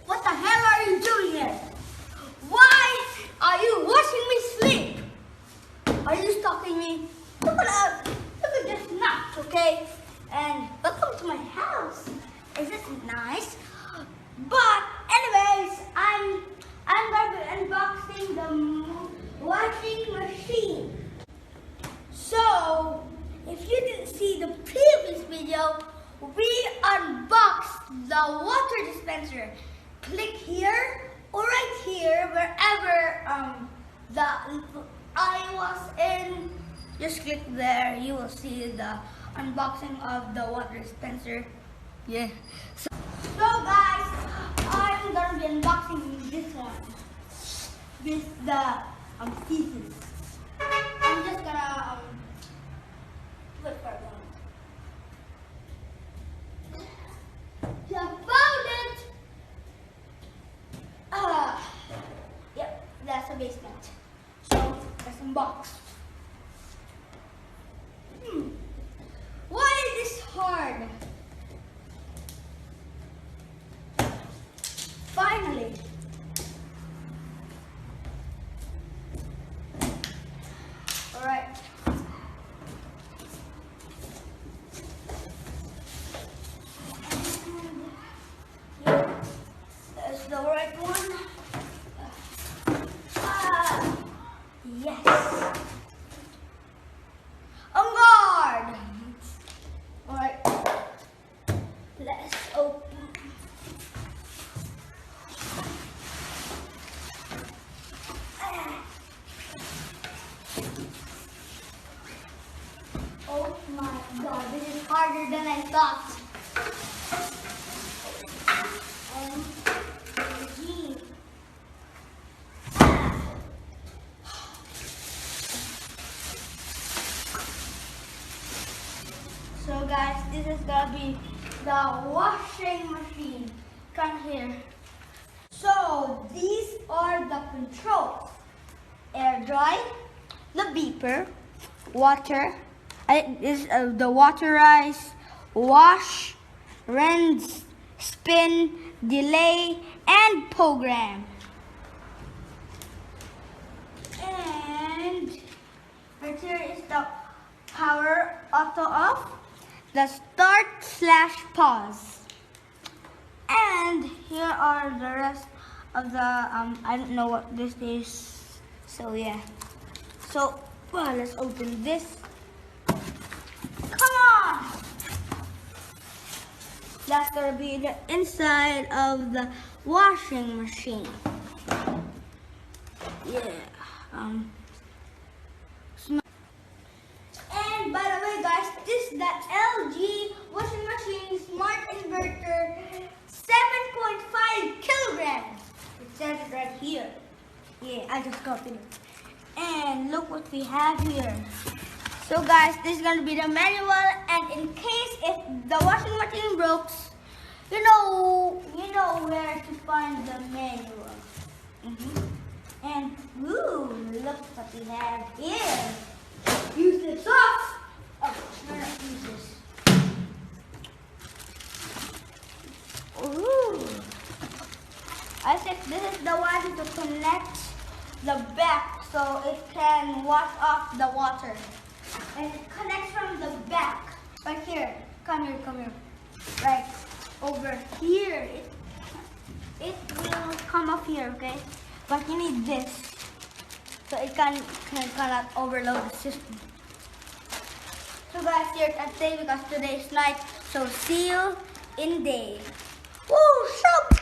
What the hell are you doing here? Why are you watching me sleep? Are you stalking me? Look at this nut, okay? And welcome to my house. Is this nice? But anyways, I'm gonna be unboxing the washing machine. So if you didn't see the previous video, we unboxed the water dispenser. Click here or right here, wherever I was in. Just click there. You will see the unboxing of the water dispenser. Yeah. So guys, I'm gonna be unboxing this one with the pieces. I'm just gonna flip for a moment. I found it! Yep, that's a basement. So let's unbox. Why is this hard? Finally. Alright. That's the right one. Yes. On guard. Alright. Let's open. Oh my god, this is harder than I thought. So guys, this is gonna be the washing machine. Come here. So these are the controls: air dry, the beeper, water. Is the waterize, wash, rinse, spin, delay, and program. And right here is the power auto off, the start/pause. And here are the rest of the I don't know what this is. So yeah. So let's open this. Come on! That's gonna be the inside of the washing machine. Yeah. And by the way, guys, this is the LG washing machine smart inverter, 7.5 kilograms. It says it right here. Yeah, I just copied it. And look what we have here. So guys, this is going to be the manual, and in case if the washing machine breaks, you know where to find the manual. And look what we have here. Use this off. Oh, we're not use this. Ooh. I think this is the one to connect the back so it can wash off the water. And it connects from the back. Right here. Come here. Right over here. It will come up here, okay? But you need this. So it cannot overload the system. So guys, here at day because today is night. So see you in day. Woo! Shop!